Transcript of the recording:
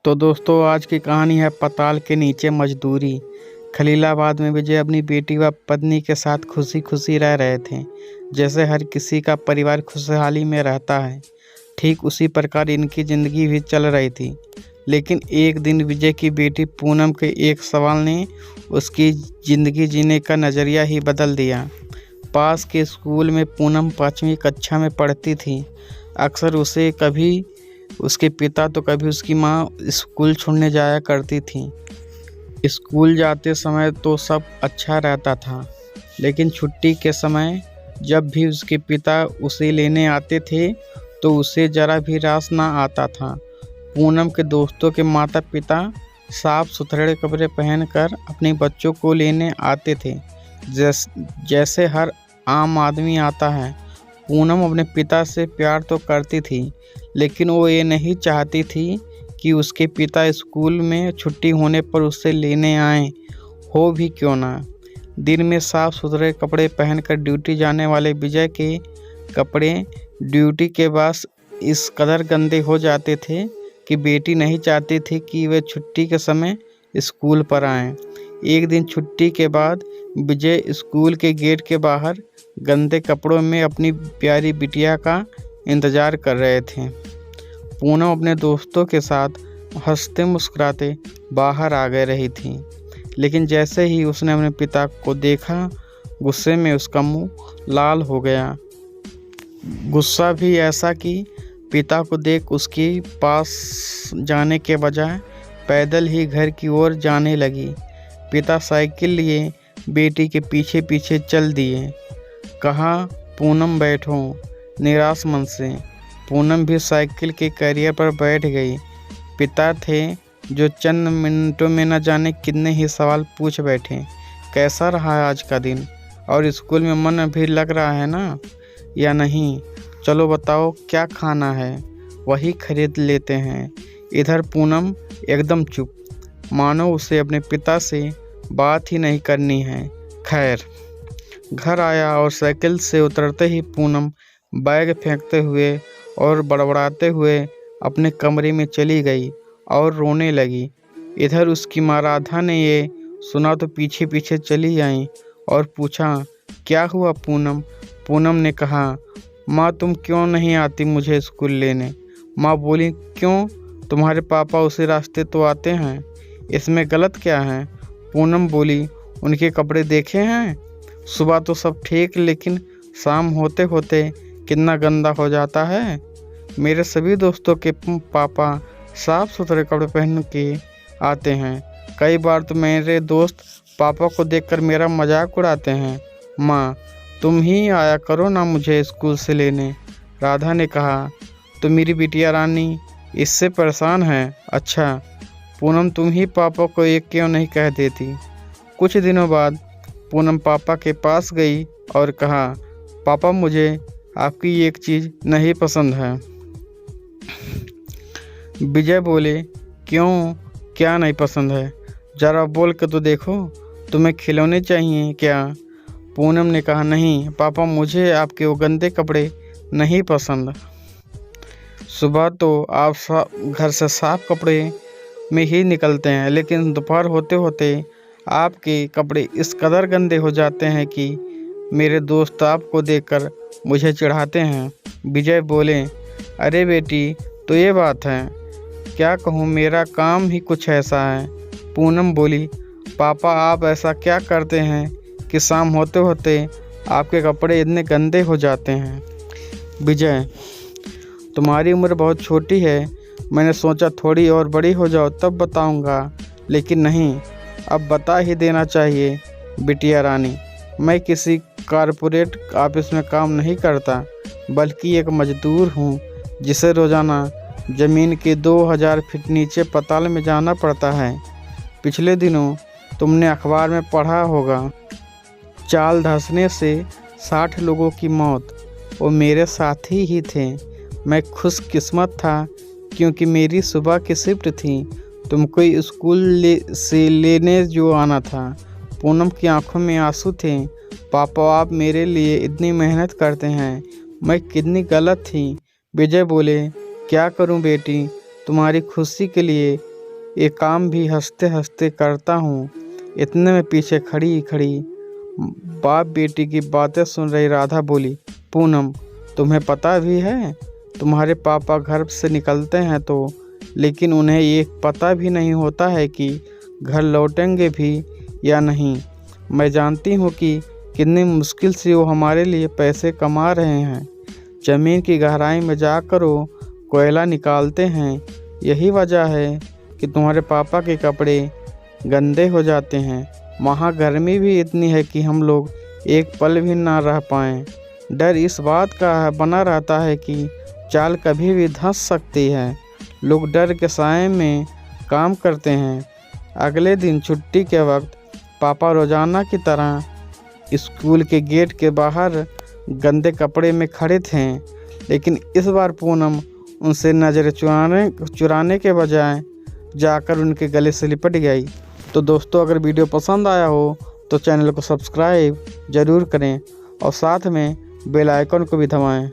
तो दोस्तों आज की कहानी है पताल के नीचे मजदूरी। खलीलाबाद में विजय अपनी बेटी व पत्नी के साथ खुशी खुशी रह रहे थे, जैसे हर किसी का परिवार खुशहाली में रहता है। ठीक उसी प्रकार इनकी ज़िंदगी भी चल रही थी। लेकिन एक दिन विजय की बेटी पूनम के एक सवाल ने उसकी ज़िंदगी जीने का नज़रिया ही बदल दिया। पास के स्कूल में पूनम 5वीं कक्षा में पढ़ती थी। अक्सर उसे कभी उसके पिता तो कभी उसकी माँ स्कूल छोड़ने जाया करती थी। स्कूल जाते समय तो सब अच्छा रहता था, लेकिन छुट्टी के समय जब भी उसके पिता उसे लेने आते थे तो उसे ज़रा भी रास ना आता था। पूनम के दोस्तों के माता पिता साफ सुथरे कपड़े पहनकर अपने बच्चों को लेने आते थे, जैसे हर आम आदमी आता है। पूनम अपने पिता से प्यार तो करती थी, लेकिन वो ये नहीं चाहती थी कि उसके पिता स्कूल में छुट्टी होने पर उसे लेने आएं, हो भी क्यों ना। दिन में साफ सुथरे कपड़े पहनकर ड्यूटी जाने वाले विजय के कपड़े ड्यूटी के बाद इस कदर गंदे हो जाते थे कि बेटी नहीं चाहती थी कि वे छुट्टी के समय स्कूल पर आएं। एक दिन छुट्टी के बाद विजय स्कूल के गेट के बाहर गंदे कपड़ों में अपनी प्यारी बिटिया का इंतज़ार कर रहे थे। पूनम अपने दोस्तों के साथ हंसते मुस्कुराते बाहर आ गए रही थी, लेकिन जैसे ही उसने अपने पिता को देखा, गुस्से में उसका मुंह लाल हो गया। गुस्सा भी ऐसा कि पिता को देख उसके पास जाने के बजाय पैदल ही घर की ओर जाने लगी। पिता साइकिल लिए बेटी के पीछे पीछे चल दिए। कहा, पूनम बैठो। निराश मन से पूनम भी साइकिल के कैरियर पर बैठ गई। पिता थे जो चंद मिनटों में न जाने कितने ही सवाल पूछ बैठे। कैसा रहा है आज का दिन, और स्कूल में मन भी लग रहा है ना या नहीं? चलो बताओ क्या खाना है, वही खरीद लेते हैं। इधर पूनम एकदम चुप, मानो उसे अपने पिता से बात ही नहीं करनी है। खैर, घर आया और साइकिल से उतरते ही पूनम बैग फेंकते हुए और बड़बड़ाते हुए अपने कमरे में चली गई और रोने लगी। इधर उसकी माँ राधा ने ये सुना तो पीछे पीछे चली आई और पूछा, क्या हुआ पूनम? पूनम ने कहा, माँ तुम क्यों नहीं आती मुझे स्कूल लेने? माँ बोली, क्यों, तुम्हारे पापा उसी रास्ते तो आते हैं, इसमें गलत क्या है? पूनम बोली, उनके कपड़े देखे हैं? सुबह तो सब ठीक, लेकिन शाम होते होते कितना गंदा हो जाता है। मेरे सभी दोस्तों के पापा साफ सुथरे कपड़े पहन के आते हैं। कई बार तो मेरे दोस्त पापा को देखकर मेरा मजाक उड़ाते हैं। माँ तुम ही आया करो ना मुझे स्कूल से लेने। राधा ने कहा, तो मेरी बिटिया रानी इससे परेशान है? अच्छा पूनम, तुम ही पापा को ये क्यों नहीं कह देती? कुछ दिनों बाद पूनम पापा के पास गई और कहा, पापा मुझे आपकी एक चीज़ नहीं पसंद है। विजय बोले, क्यों, क्या नहीं पसंद है? ज़रा बोल के तो देखो, तुम्हें खिलौने चाहिए क्या? पूनम ने कहा, नहीं पापा, मुझे आपके वो गंदे कपड़े नहीं पसंद। सुबह तो आप घर से साफ कपड़े में ही निकलते हैं, लेकिन दोपहर होते होते आपके कपड़े इस कदर गंदे हो जाते हैं कि मेरे दोस्त आपको देखकर मुझे चिढ़ाते हैं। विजय बोले, अरे बेटी, तो ये बात है, क्या कहूँ, मेरा काम ही कुछ ऐसा है। पूनम बोली, पापा आप ऐसा क्या करते हैं कि शाम होते होते आपके कपड़े इतने गंदे हो जाते हैं? विजय, तुम्हारी उम्र बहुत छोटी है, मैंने सोचा थोड़ी और बड़ी हो जाओ तब बताऊंगा, लेकिन नहीं, अब बता ही देना चाहिए। बिटिया रानी, मैं किसी कारपोरेट ऑफिस में काम नहीं करता, बल्कि एक मजदूर हूँ जिसे रोज़ाना ज़मीन के 2000 फीट नीचे पताल में जाना पड़ता है। पिछले दिनों तुमने अखबार में पढ़ा होगा, चाल धंसने से 60 लोगों की मौत, वो मेरे साथी ही थे। मैं खुशकिस्मत था क्योंकि मेरी सुबह की शिफ्ट थी। तुमको स्कूल से लेने जो आना था। पूनम की आंखों में आंसू थे। पापा आप मेरे लिए इतनी मेहनत करते हैं, मैं कितनी गलत थी। विजय बोले, क्या करूं बेटी, तुम्हारी खुशी के लिए ये काम भी हंसते हंसते करता हूँ। इतने में पीछे खड़ी खड़ी बाप बेटी की बातें सुन रही राधा बोली, पूनम तुम्हें पता भी है तुम्हारे पापा घर से निकलते हैं तो, लेकिन उन्हें ये पता भी नहीं होता है कि घर लौटेंगे भी या नहीं। मैं जानती हूँ कि कितनी मुश्किल से वो हमारे लिए पैसे कमा रहे हैं। ज़मीन की गहराई में जाकर वो कोयला निकालते हैं। यही वजह है कि तुम्हारे पापा के कपड़े गंदे हो जाते हैं। वहाँ गर्मी भी इतनी है कि हम लोग एक पल भी ना रह पाएँ। डर इस बात का बना रहता है कि चाल कभी भी धंस सकती है। लोग डर के साए में काम करते हैं। अगले दिन छुट्टी के वक्त पापा रोज़ाना की तरह स्कूल के गेट के बाहर गंदे कपड़े में खड़े थे, लेकिन इस बार पूनम उनसे नज़र चुराने के बजाय जाकर उनके गले से लिपट गई। तो दोस्तों, अगर वीडियो पसंद आया हो तो चैनल को सब्सक्राइब ज़रूर करें और साथ में बेल आइकन को भी दबाएं।